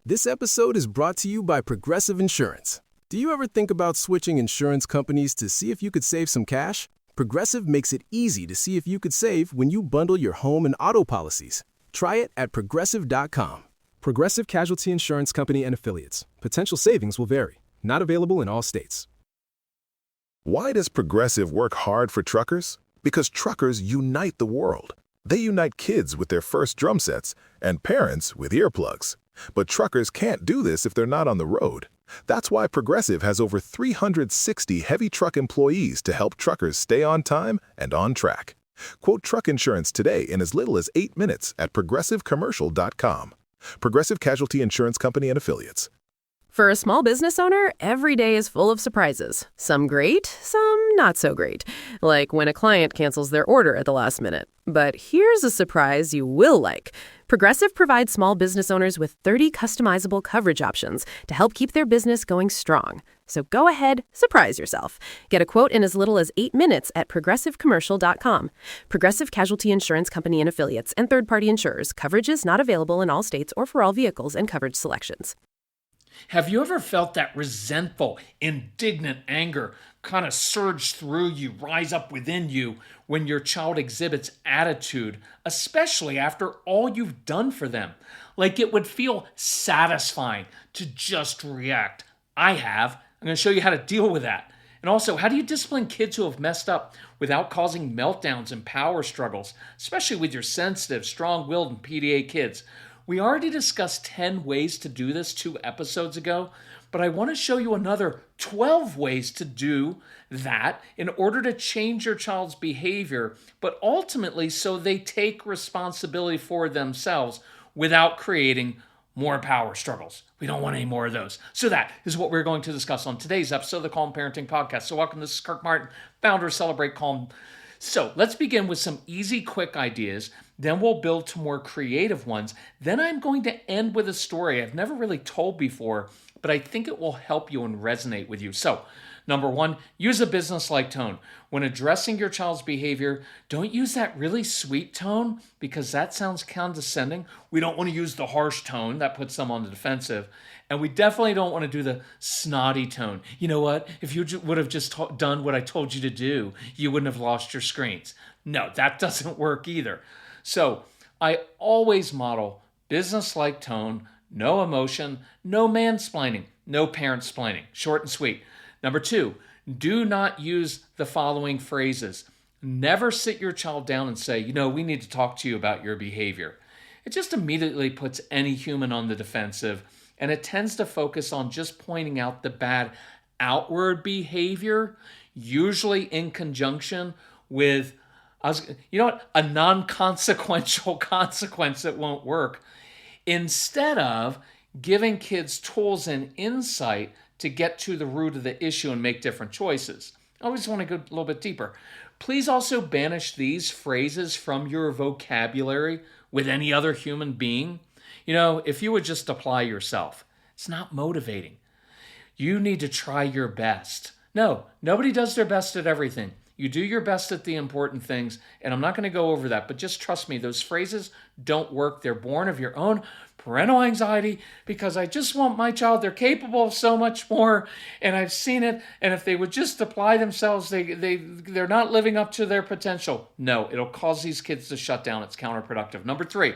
This episode is brought to you by Progressive Insurance. Do you ever think about switching insurance companies to see if you could save some cash? Progressive makes it easy to see if you could save when you bundle your home and auto policies. Try it at Progressive.com. Progressive Casualty Insurance Company and Affiliates. Potential savings will vary. Not available in all states. Why does Progressive work hard for truckers? Because truckers unite the world. They unite kids with their first drum sets and parents with earplugs. But truckers can't do this if they're not on the road. That's why Progressive has over 360 heavy truck employees to help truckers stay on time and on track. Quote truck insurance today in as little as 8 minutes at progressivecommercial.com. Progressive Casualty Insurance Company and Affiliates. For a small business owner, every day is full of surprises. Some great, some not so great. Like when a client cancels their order at the last minute. But here's a surprise you will like. Progressive provides small business owners with 30 customizable coverage options to help keep their business going strong. So go ahead, surprise yourself. Get a quote in as little as 8 minutes at progressivecommercial.com. Progressive Casualty Insurance Company and Affiliates and third-party insurers. Coverage is not available in all states or for all vehicles and coverage selections. Have you ever felt that resentful, indignant anger kind of surge through you, rise up within you when your child exhibits attitude, especially after all you've done for them? Like it would feel satisfying to just react. I have. I'm going to show you how to deal with that. And also, how do you discipline kids who have messed up without causing meltdowns and power struggles, especially with your sensitive, strong-willed, and PDA kids? We already discussed 10 ways to do this 2 episodes ago, but I want to show you another 12 ways to do that in order to change your child's behavior, but ultimately so they take responsibility for themselves without creating more power struggles. We don't want any more of those. So that is what we're going to discuss on today's episode of the Calm Parenting Podcast. So welcome, this is Kirk Martin, founder of Celebrate Calm. So let's begin with some easy, quick ideas. Then we'll build to more creative ones. Then I'm going to end with a story I've never really told before, but I think it will help you and resonate with you. So, number 1, use a business-like tone. When addressing your child's behavior, don't use that really sweet tone because that sounds condescending. We don't want to use the harsh tone. That puts them on the defensive. And we definitely don't want to do the snotty tone. You know what? If you would have just done what I told you to do, you wouldn't have lost your screens. No, that doesn't work either. So I always model business-like tone, no emotion, no mansplaining, no parent-splaining. Short and sweet. Number 2, do not use the following phrases. Never sit your child down and say, we need to talk to you about your behavior. It just immediately puts any human on the defensive, and it tends to focus on just pointing out the bad outward behavior, usually in conjunction with a non-consequential consequence that won't work, instead of giving kids tools and insight to get to the root of the issue and make different choices. I always want to go a little bit deeper. Please also banish these phrases from your vocabulary with any other human being. If you would just apply yourself, it's not motivating. You need to try your best. No, nobody does their best at everything. You do your best at the important things, and I'm not going to go over that, but just trust me, those phrases don't work. They're born of your own parental anxiety because I just want my child, they're capable of so much more, and I've seen it, and if they would just apply themselves, they're not living up to their potential. No, it'll cause these kids to shut down. It's counterproductive. Number 3,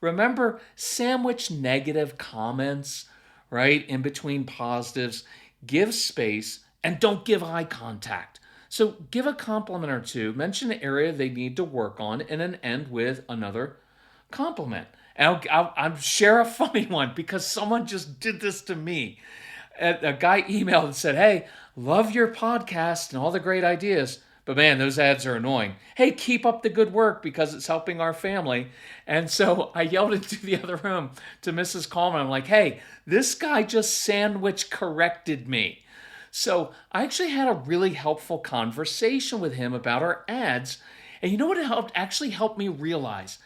remember, sandwich negative comments, right, in between positives. Give space, and don't give eye contact. So give a compliment or two, mention an area they need to work on, and then end with another compliment. And I'll share a funny one because someone just did this to me. A guy emailed and said, "Hey, love your podcast and all the great ideas, but man, those ads are annoying. Hey, keep up the good work because it's helping our family." And so I yelled into the other room to Mrs. Coleman. I'm like, "Hey, this guy just sandwich corrected me." So I actually had a really helpful conversation with him about our ads. And you know what actually helped me realize?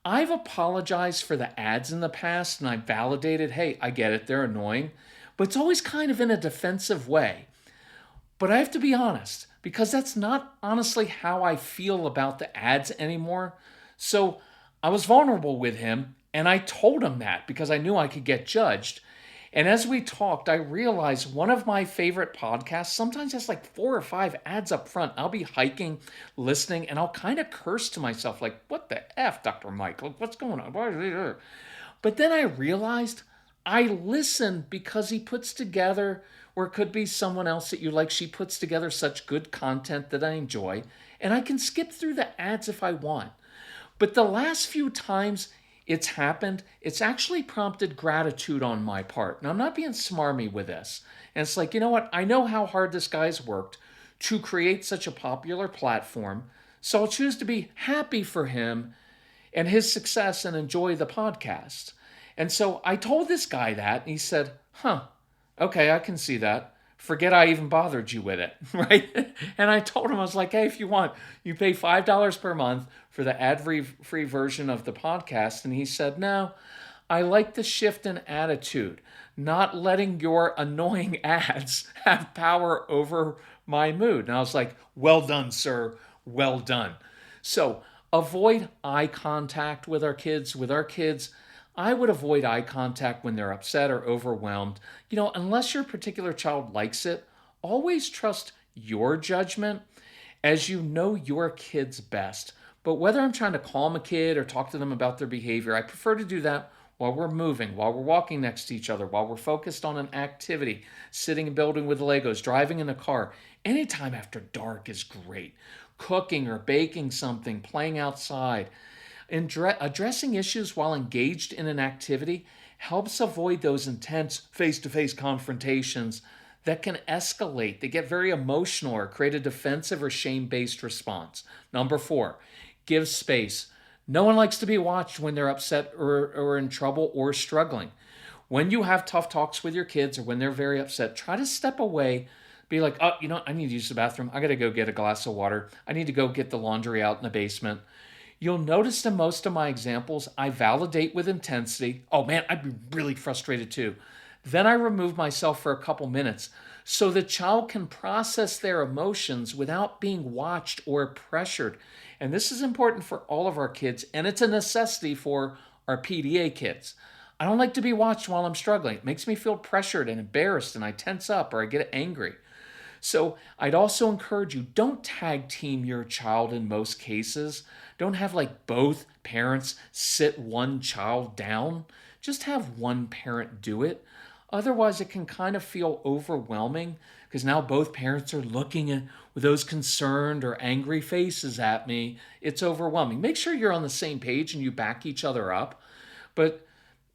I've apologized for the ads in the past and I validated, hey, I get it, they're annoying. But it's always kind of in a defensive way. But I have to be honest, because that's not honestly how I feel about the ads anymore. So I was vulnerable with him And I told him that because I knew I could get judged. And as we talked, I realized one of my favorite podcasts sometimes has like 4 or 5 ads up front. I'll be hiking, listening, and I'll kind of curse to myself, like, what the F, Dr. Mike? Like, what's going on? But then I realized I listen because he puts together, or it could be someone else that you like, she puts together such good content that I enjoy, and I can skip through the ads if I want. But the last few times it's happened, it's actually prompted gratitude on my part. Now, I'm not being smarmy with this. And it's like, you know what? I know how hard this guy's worked to create such a popular platform, so I'll choose to be happy for him and his success and enjoy the podcast. And so I told this guy that, and he said, okay, I can see that. Forget I even bothered you with it, right? And I told him, I was like, hey, if you want, you pay $5 per month for the ad-free version of the podcast. And he said, no, I like the shift in attitude, not letting your annoying ads have power over my mood. And I was like, well done, sir, well done. So avoid eye contact with our kids. I would avoid eye contact when they're upset or overwhelmed. Unless your particular child likes it, always trust your judgment as you know your kids best. But whether I'm trying to calm a kid or talk to them about their behavior, I prefer to do that while we're moving, while we're walking next to each other, while we're focused on an activity, sitting and building with Legos, driving in a car. Anytime after dark is great. Cooking or baking something, playing outside. Addressing issues while engaged in an activity helps avoid those intense face-to-face confrontations that can escalate. They get very emotional or create a defensive or shame-based response. Number 4, give space. No one likes to be watched when they're upset or in trouble or struggling. When you have tough talks with your kids or when they're very upset, try to step away. Be like, I need to use the bathroom. I got to go get a glass of water. I need to go get the laundry out in the basement. You'll notice in most of my examples, I validate with intensity. Oh man, I'd be really frustrated too. Then I remove myself for a couple minutes so the child can process their emotions without being watched or pressured. And this is important for all of our kids, and it's a necessity for our PDA kids. I don't like to be watched while I'm struggling. It makes me feel pressured and embarrassed, and I tense up or I get angry. So I'd also encourage you, don't tag team your child in most cases. Don't have like both parents sit one child down. Just have one parent do it. Otherwise, it can kind of feel overwhelming because now both parents are looking at with those concerned or angry faces at me. It's overwhelming. Make sure you're on the same page and you back each other up. But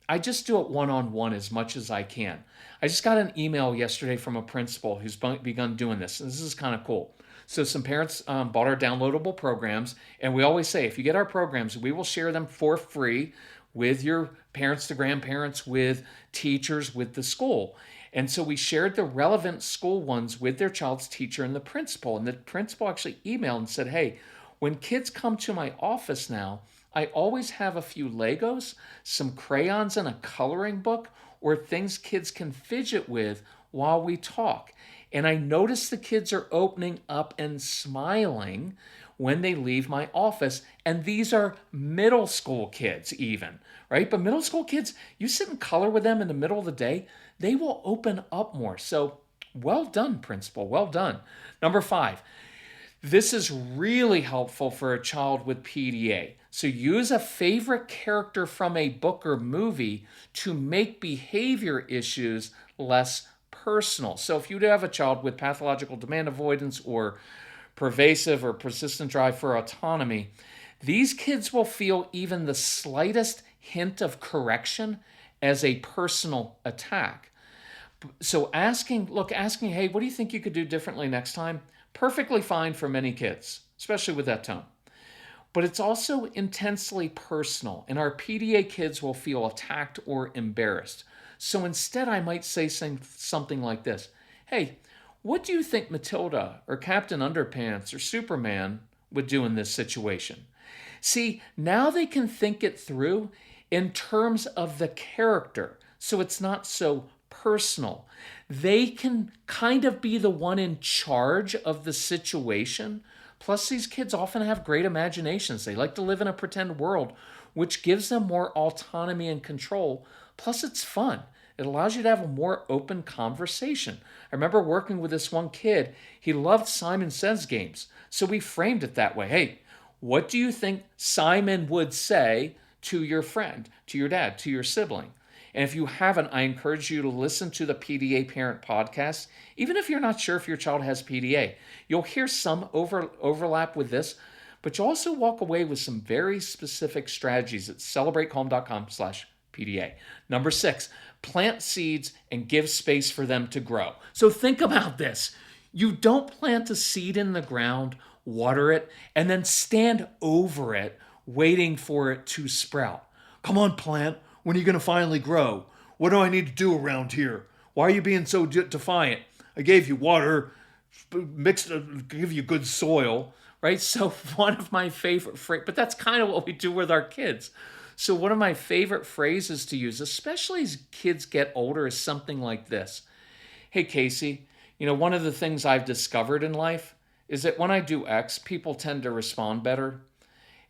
I just do it one-on-one as much as I can. I just got an email yesterday from a principal who's begun doing this. And this is kind of cool. So some parents bought our downloadable programs. And we always say, if you get our programs, we will share them for free with your parents to grandparents, with teachers, with the school. And so we shared the relevant school ones with their child's teacher and the principal. And the principal actually emailed and said, hey, when kids come to my office now, I always have a few Legos, some crayons, and a coloring book, or things kids can fidget with while we talk. And I notice the kids are opening up and smiling when they leave my office. And these are middle school kids even, right? But middle school kids, you sit and color with them in the middle of the day, they will open up more. So well done, principal, well done. Number 5, this is really helpful for a child with PDA. So use a favorite character from a book or movie to make behavior issues less personal. So if you have a child with pathological demand avoidance or pervasive or persistent drive for autonomy, these kids will feel even the slightest hint of correction as a personal attack. So asking, hey, what do you think you could do differently next time? Perfectly fine for many kids, especially with that tone. But it's also intensely personal, and our PDA kids will feel attacked or embarrassed. So instead, I might say something like this. Hey, what do you think Matilda or Captain Underpants or Superman would do in this situation? See, now they can think it through in terms of the character, so it's not so personal. They can kind of be the one in charge of the situation. Plus, these kids often have great imaginations. They like to live in a pretend world which gives them more autonomy and control. Plus, it's fun. It allows you to have a more open conversation. I remember working with this one kid. He loved Simon Says games. So we framed it that way. Hey, what do you think Simon would say to your friend, to your dad, to your sibling? And if you haven't, I encourage you to listen to the PDA Parent Podcast. Even if you're not sure if your child has PDA, you'll hear some overlap with this, but you'll also walk away with some very specific strategies at celebratecalm.com/PDA. Number 6, plant seeds and give space for them to grow. So think about this. You don't plant a seed in the ground, water it, and then stand over it, waiting for it to sprout. Come on, plant. When are you going to finally grow? What do I need to do around here? Why are you being so defiant? I gave you water, give you good soil, right? So one of my favorite phrases, but that's kind of what we do with our kids. So one of my favorite phrases to use, especially as kids get older, is something like this. Hey, Casey, one of the things I've discovered in life is that when I do X, people tend to respond better.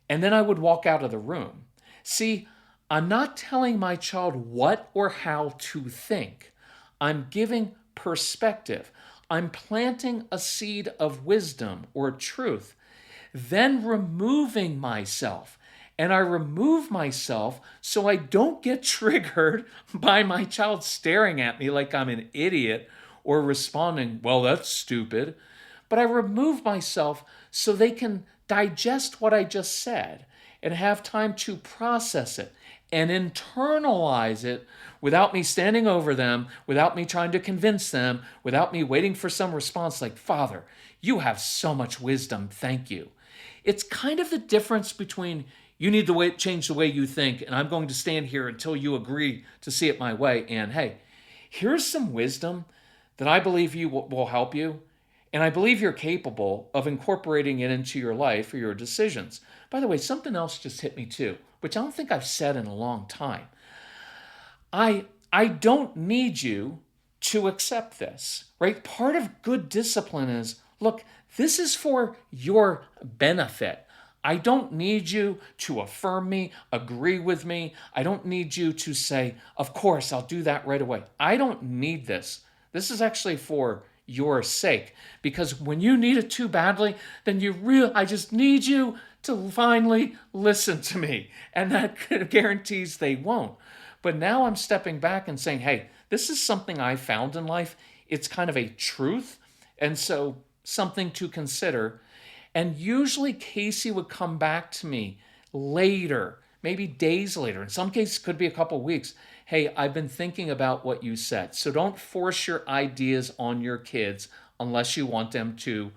And then I would walk out of the room. See, I'm not telling my child what or how to think. I'm giving perspective. I'm planting a seed of wisdom or truth, then removing myself. And I remove myself so I don't get triggered by my child staring at me like I'm an idiot or responding, well, that's stupid. But I remove myself so they can digest what I just said and have time to process it and internalize it without me standing over them, without me trying to convince them, without me waiting for some response like, Father, you have so much wisdom, thank you. It's kind of the difference between you need to change the way you think, and I'm going to stand here until you agree to see it my way, and hey, here's some wisdom that I believe you will help you, and I believe you're capable of incorporating it into your life or your decisions. By the way, something else just hit me too, which I don't think I've said in a long time. I don't need you to accept this, right? Part of good discipline is, look, this is for your benefit. I don't need you to affirm me, agree with me. I don't need you to say, of course, I'll do that right away. I don't need this. This is actually for your sake, because when you need it too badly, then I just need you to finally listen to me. And that guarantees they won't. But now I'm stepping back and saying, hey, this is something I found in life. It's kind of a truth. And so something to consider. And usually Casey would come back to me later, maybe days later. In some cases, it could be a couple of weeks. Hey, I've been thinking about what you said. So don't force your ideas on your kids unless you want them to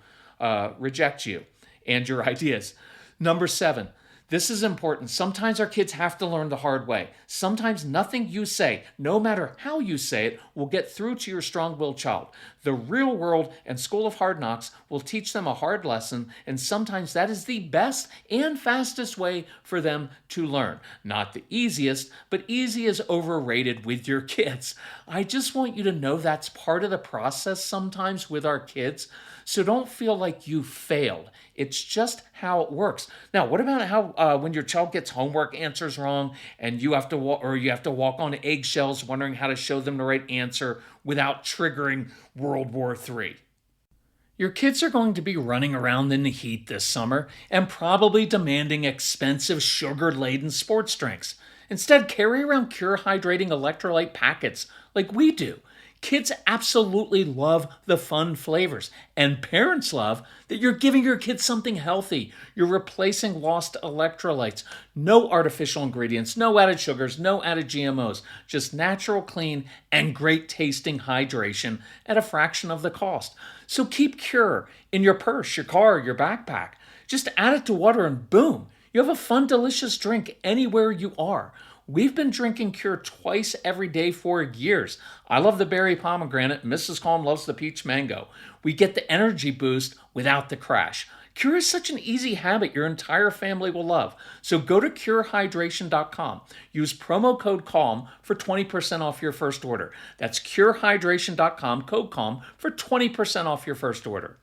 reject you and your ideas. Number 7, this is important. Sometimes our kids have to learn the hard way. Sometimes nothing you say, no matter how you say it, will get through to your strong-willed child. The real world and school of hard knocks will teach them a hard lesson, and sometimes that is the best and fastest way for them to learn. Not the easiest, but easy is overrated with your kids. I just want you to know that's part of the process sometimes with our kids. So don't feel like you failed. It's just how it works. Now, what about how when your child gets homework answers wrong and you have to walk on eggshells wondering how to show them the right answer without triggering World War III? Your kids are going to be running around in the heat this summer and probably demanding expensive sugar-laden sports drinks. Instead, carry around Cure Hydrating electrolyte packets like we do. Kids absolutely love the fun flavors, and parents love that you're giving your kids something healthy. You're replacing lost electrolytes. No artificial ingredients, no added sugars, no added GMOs, just natural, clean, and great tasting hydration at a fraction of the cost. So keep Cure in your purse, your car, your backpack. Just add it to water and boom, you have a fun, delicious drink anywhere you are. We've been drinking Cure twice every day for years. I love the berry pomegranate. Mrs. Calm loves the peach mango. We get the energy boost without the crash. Cure is such an easy habit your entire family will love. So go to curehydration.com. Use promo code CALM for 20% off your first order. That's curehydration.com, code CALM for 20% off your first order.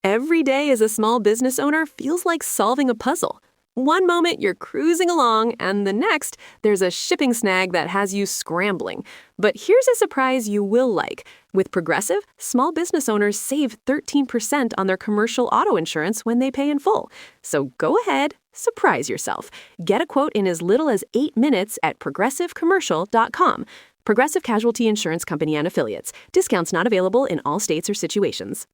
Every day as a small business owner feels like solving a puzzle. One moment you're cruising along, and the next, there's a shipping snag that has you scrambling. But here's a surprise you will like. With Progressive, small business owners save 13% on their commercial auto insurance when they pay in full. So go ahead, surprise yourself. Get a quote in as little as 8 minutes at progressivecommercial.com. Progressive Casualty Insurance Company and Affiliates. Discounts not available in all states or situations.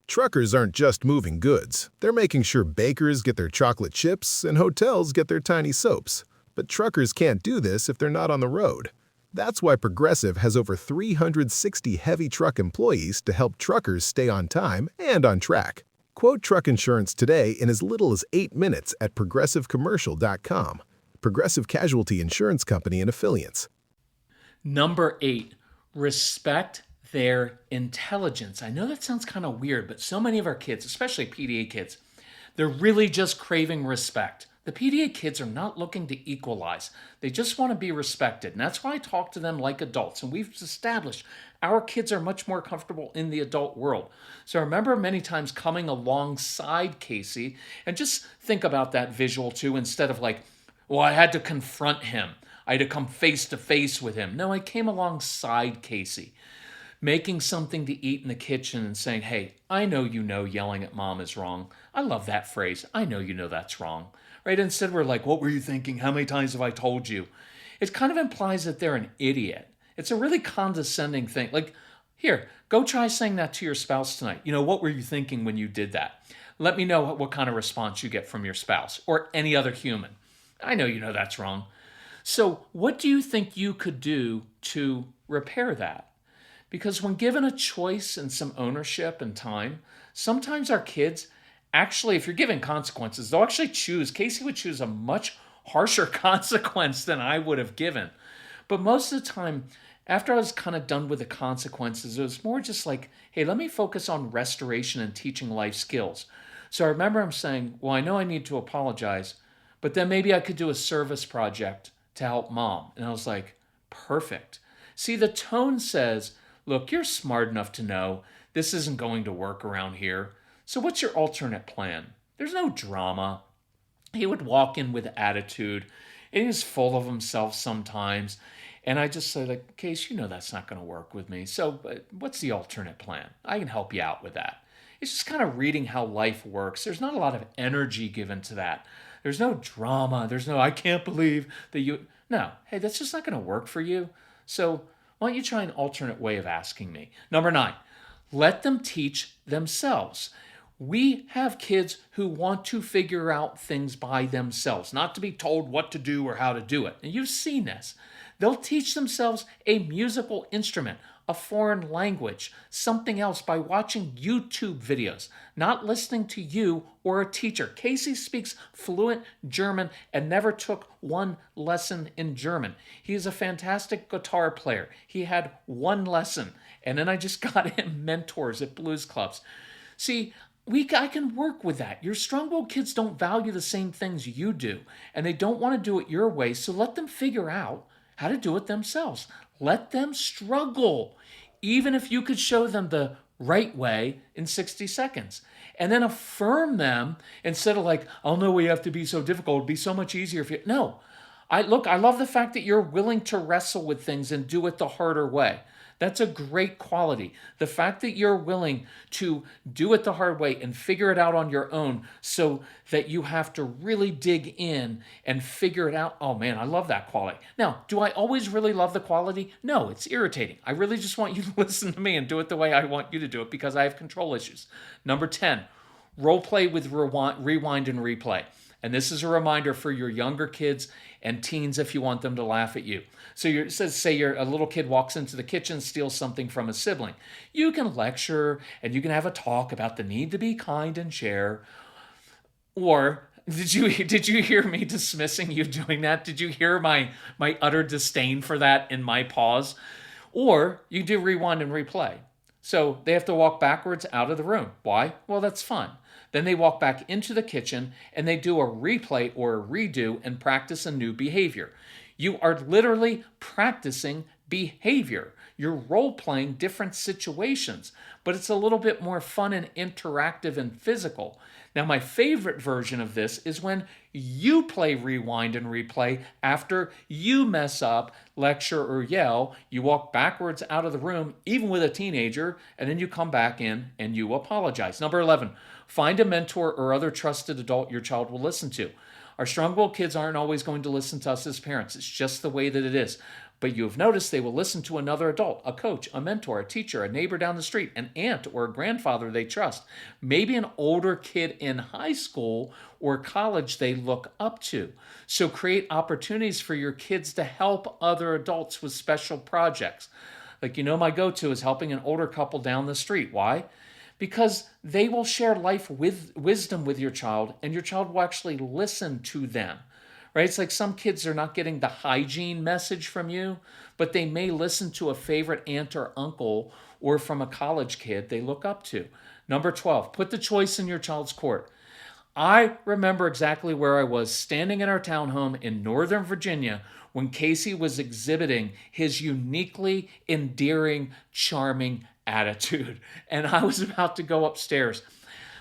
Truckers aren't just moving goods. They're making sure bakers get their chocolate chips and hotels get their tiny soaps. But truckers can't do this if they're not on the road. That's why Progressive has over 360 heavy truck employees to help truckers stay on time and on track. Quote truck insurance today in as little as 8 minutes at progressivecommercial.com. Progressive Casualty Insurance Company and Affiliates. Number 8, respect their intelligence. I know that sounds kind of weird, but so many of our kids, especially PDA kids, they're really just craving respect. The PDA kids are not looking to equalize. They just want to be respected. And that's why I talk to them like adults. And we've established our kids are much more comfortable in the adult world. So I remember many times coming alongside Casey, and just think about that visual too, instead of like, well, I had to confront him. I had to come face to face with him. No, I came alongside Casey, making something to eat in the kitchen and saying, hey, I know yelling at mom is wrong. I love that phrase. I know that's wrong. Right? Instead, we're like, what were you thinking? How many times have I told you? It kind of implies that they're an idiot. It's a really condescending thing. Like, here, go try saying that to your spouse tonight. What were you thinking when you did that? Let me know what kind of response you get from your spouse or any other human. I know that's wrong. So what do you think you could do to repair that? Because when given a choice and some ownership and time, sometimes our kids actually, if you're given consequences, they'll actually choose. Casey would choose a much harsher consequence than I would have given. But most of the time, after I was kind of done with the consequences, it was more just like, hey, let me focus on restoration and teaching life skills. So I remember him saying, well, I know I need to apologize, but then maybe I could do a service project to help mom. And I was like, perfect. See, the tone says, look, you're smart enough to know this isn't going to work around here. So what's your alternate plan? There's no drama. He would walk in with attitude, and he was full of himself sometimes. And I just said, like, Case, that's not going to work with me. So what's the alternate plan? I can help you out with that. It's just kind of reading how life works. There's not a lot of energy given to that. There's no drama. There's no, I can't believe that you... No, hey, that's just not going to work for you. So why don't you try an alternate way of asking me? Number 9, let them teach themselves. We have kids who want to figure out things by themselves, not to be told what to do or how to do it. And you've seen this. They'll teach themselves a musical instrument, a foreign language, something else by watching YouTube videos, not listening to you or a teacher. Casey speaks fluent German and never took one lesson in German. He is a fantastic guitar player. He had one lesson, and then I just got him mentors at blues clubs. See, I can work with that. Your strong-willed kids don't value the same things you do, and they don't want to do it your way, so let them figure out how to do it themselves. Let them struggle, even if you could show them the right way in 60 seconds. And then affirm them instead of like, oh no, we have to be so difficult. It'd be so much easier if you... No. I love the fact that you're willing to wrestle with things and do it the harder way. That's a great quality. The fact that you're willing to do it the hard way and figure it out on your own so that you have to really dig in and figure it out. Oh man, I love that quality. Now, do I always really love the quality? No, it's irritating. I really just want you to listen to me and do it the way I want you to do it because I have control issues. Number 10, role play with rewind and replay. And this is a reminder for your younger kids and teens if you want them to laugh at you. So say a little kid walks into the kitchen, steals something from a sibling. You can lecture and you can have a talk about the need to be kind and share. Or did you hear me dismissing you doing that? Did you hear my utter disdain for that in my pause? Or you do rewind and replay. So they have to walk backwards out of the room. Why? Well, that's fun. Then they walk back into the kitchen and they do a replay or a redo and practice a new behavior. You are literally practicing behavior. You're role-playing different situations, but it's a little bit more fun and interactive and physical. Now, my favorite version of this is when you play rewind and replay after you mess up, lecture, or yell. You walk backwards out of the room, even with a teenager, and then you come back in and you apologize. Number 11, find a mentor or other trusted adult your child will listen to. Our strong-willed kids aren't always going to listen to us as parents. It's just the way that it is. But you have noticed they will listen to another adult, a coach, a mentor, a teacher, a neighbor down the street, an aunt or a grandfather they trust, maybe an older kid in high school or college they look up to. So create opportunities for your kids to help other adults with special projects. Like, my go-to is helping an older couple down the street. Why? Because they will share life with wisdom with your child, and your child will actually listen to them. Right? It's like some kids are not getting the hygiene message from you, but they may listen to a favorite aunt or uncle or from a college kid they look up to. Number 12, put the choice in your child's court. I remember exactly where I was standing in our townhome in Northern Virginia when Casey was exhibiting his uniquely endearing, charming attitude. And I was about to go upstairs,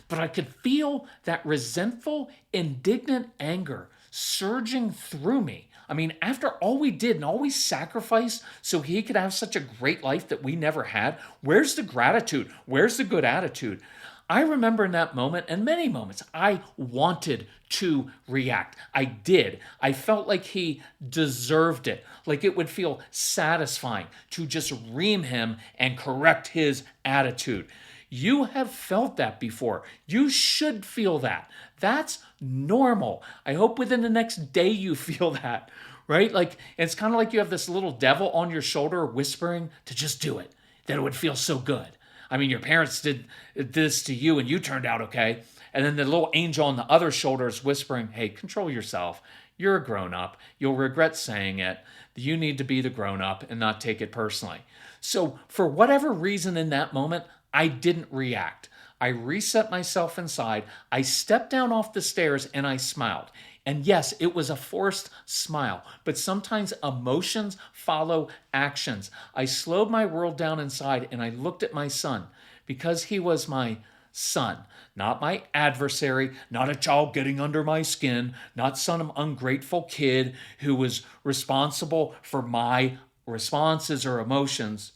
but I could feel that resentful, indignant anger surging through me. I mean, after all we did and all we sacrificed so he could have such a great life that we never had, where's the gratitude? Where's the good attitude? I remember in that moment and many moments, I wanted to react. I did. I felt like he deserved it, like it would feel satisfying to just ream him and correct his attitude. You have felt that before. You should feel that. That's normal. I hope within the next day you feel that, right? Like, it's kind of like you have this little devil on your shoulder whispering to just do it, that it would feel so good. I mean, your parents did this to you and you turned out okay. And then the little angel on the other shoulder is whispering, hey, control yourself. You're a grown-up. You'll regret saying it. You need to be the grown-up and not take it personally. So for whatever reason in that moment, I didn't react. I reset myself inside. I stepped down off the stairs and I smiled. And yes, it was a forced smile, but sometimes emotions follow actions. I slowed my world down inside and I looked at my son because he was my son, not my adversary, not a child getting under my skin, not some ungrateful kid who was responsible for my responses or emotions.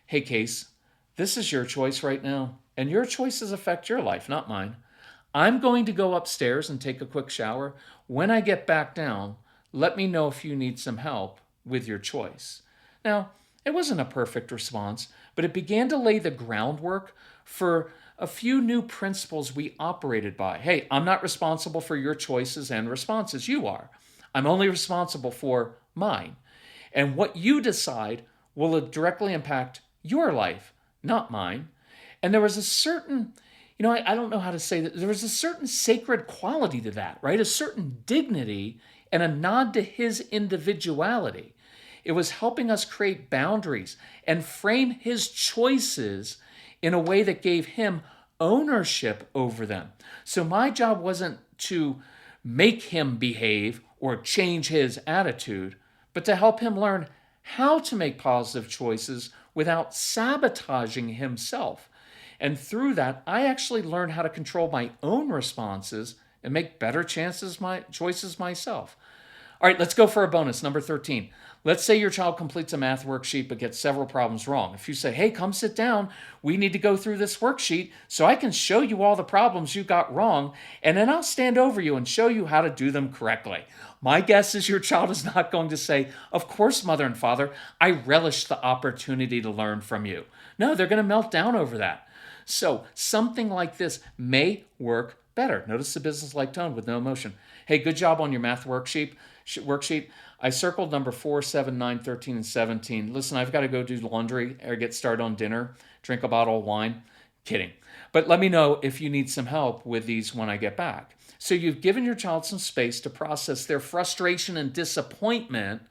Hey, Case, this is your choice right now, and your choices affect your life, not mine. I'm going to go upstairs and take a quick shower. When I get back down, let me know if you need some help with your choice. Now, it wasn't a perfect response, but it began to lay the groundwork for a few new principles we operated by. Hey, I'm not responsible for your choices and responses. You are. I'm only responsible for mine. And what you decide will directly impact your life, not mine. And there was a certain, I don't know how to say that. There was a certain sacred quality to that, right? A certain dignity and a nod to his individuality. It was helping us create boundaries and frame his choices in a way that gave him ownership over them. So my job wasn't to make him behave or change his attitude, but to help him learn how to make positive choices without sabotaging himself. And through that, I actually learned how to control my own responses and make better choices myself. All right, let's go for a bonus, number 13. Let's say your child completes a math worksheet but gets several problems wrong. If you say, hey, come sit down, we need to go through this worksheet so I can show you all the problems you got wrong, and then I'll stand over you and show you how to do them correctly. My guess is your child is not going to say, of course, mother and father, I relish the opportunity to learn from you. No, they're going to melt down over that. So something like this may work better. Notice the business-like tone with no emotion. Hey, good job on your math worksheet. I circled number 4, 7, 9, 13, and 17. Listen, I've got to go do laundry or get started on dinner, drink a bottle of wine. Kidding. But let me know if you need some help with these when I get back. So you've given your child some space to process their frustration and disappointment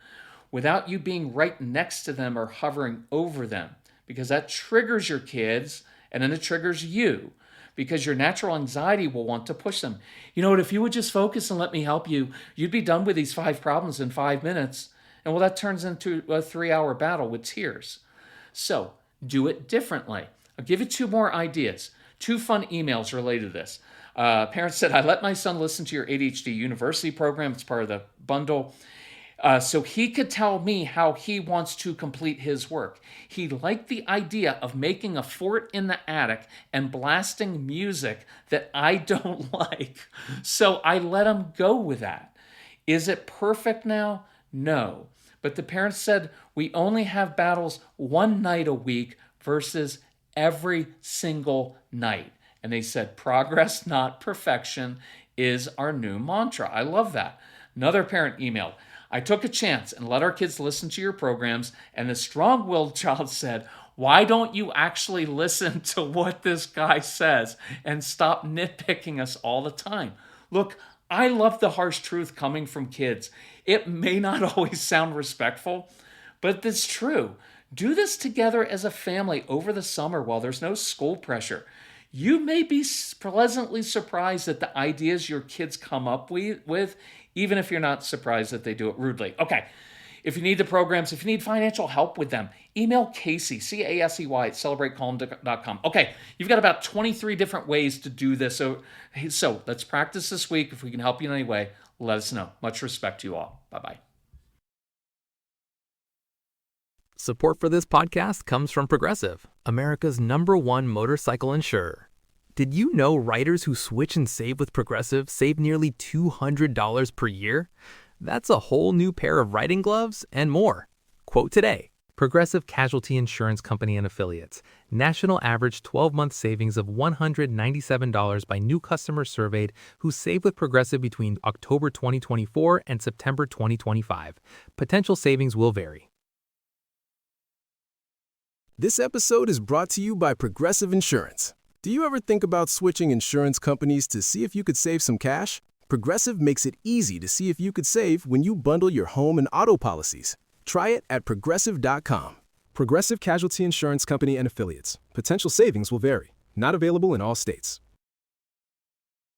without you being right next to them or hovering over them, because that triggers your kids and then it triggers you, because your natural anxiety will want to push them. You know what? If you would just focus and let me help you, you'd be done with these 5 problems in 5 minutes. And well, that turns into a 3-hour battle with tears. So do it differently. I'll give you 2 more ideas. 2 fun emails related to this. Parents said, I let my son listen to your ADHD University program. It's part of the bundle. So he could tell me how he wants to complete his work. He liked the idea of making a fort in the attic and blasting music that I don't like. So I let him go with that. Is it perfect now? No. But the parents said we only have battles 1 night a week versus every single night. And they said progress, not perfection, is our new mantra. I love that. Another parent emailed, I took a chance and let our kids listen to your programs, and the strong-willed child said, why don't you actually listen to what this guy says and stop nitpicking us all the time? Look, I love the harsh truth coming from kids. It may not always sound respectful, but it's true. Do this together as a family over the summer while there's no school pressure. You may be pleasantly surprised at the ideas your kids come up with, even if you're not surprised that they do it rudely. Okay, if you need the programs, if you need financial help with them, email Casey, C-A-S-E-Y, at celebratecalm.com. Okay, you've got about 23 different ways to do this. So let's practice this week. If we can help you in any way, let us know. Much respect to you all. Bye-bye. Support for this podcast comes from Progressive, America's #1 motorcycle insurer. Did you know riders who switch and save with Progressive save nearly $200 per year? That's a whole new pair of riding gloves and more. Quote today, Progressive Casualty Insurance Company and Affiliates. National average 12-month savings of $197 by new customers surveyed who save with Progressive between October 2024 and September 2025. Potential savings will vary. This episode is brought to you by Progressive Insurance. Do you ever think about switching insurance companies to see if you could save some cash? Progressive makes it easy to see if you could save when you bundle your home and auto policies. Try it at Progressive.com. Progressive Casualty Insurance Company and Affiliates. Potential savings will vary. Not available in all states.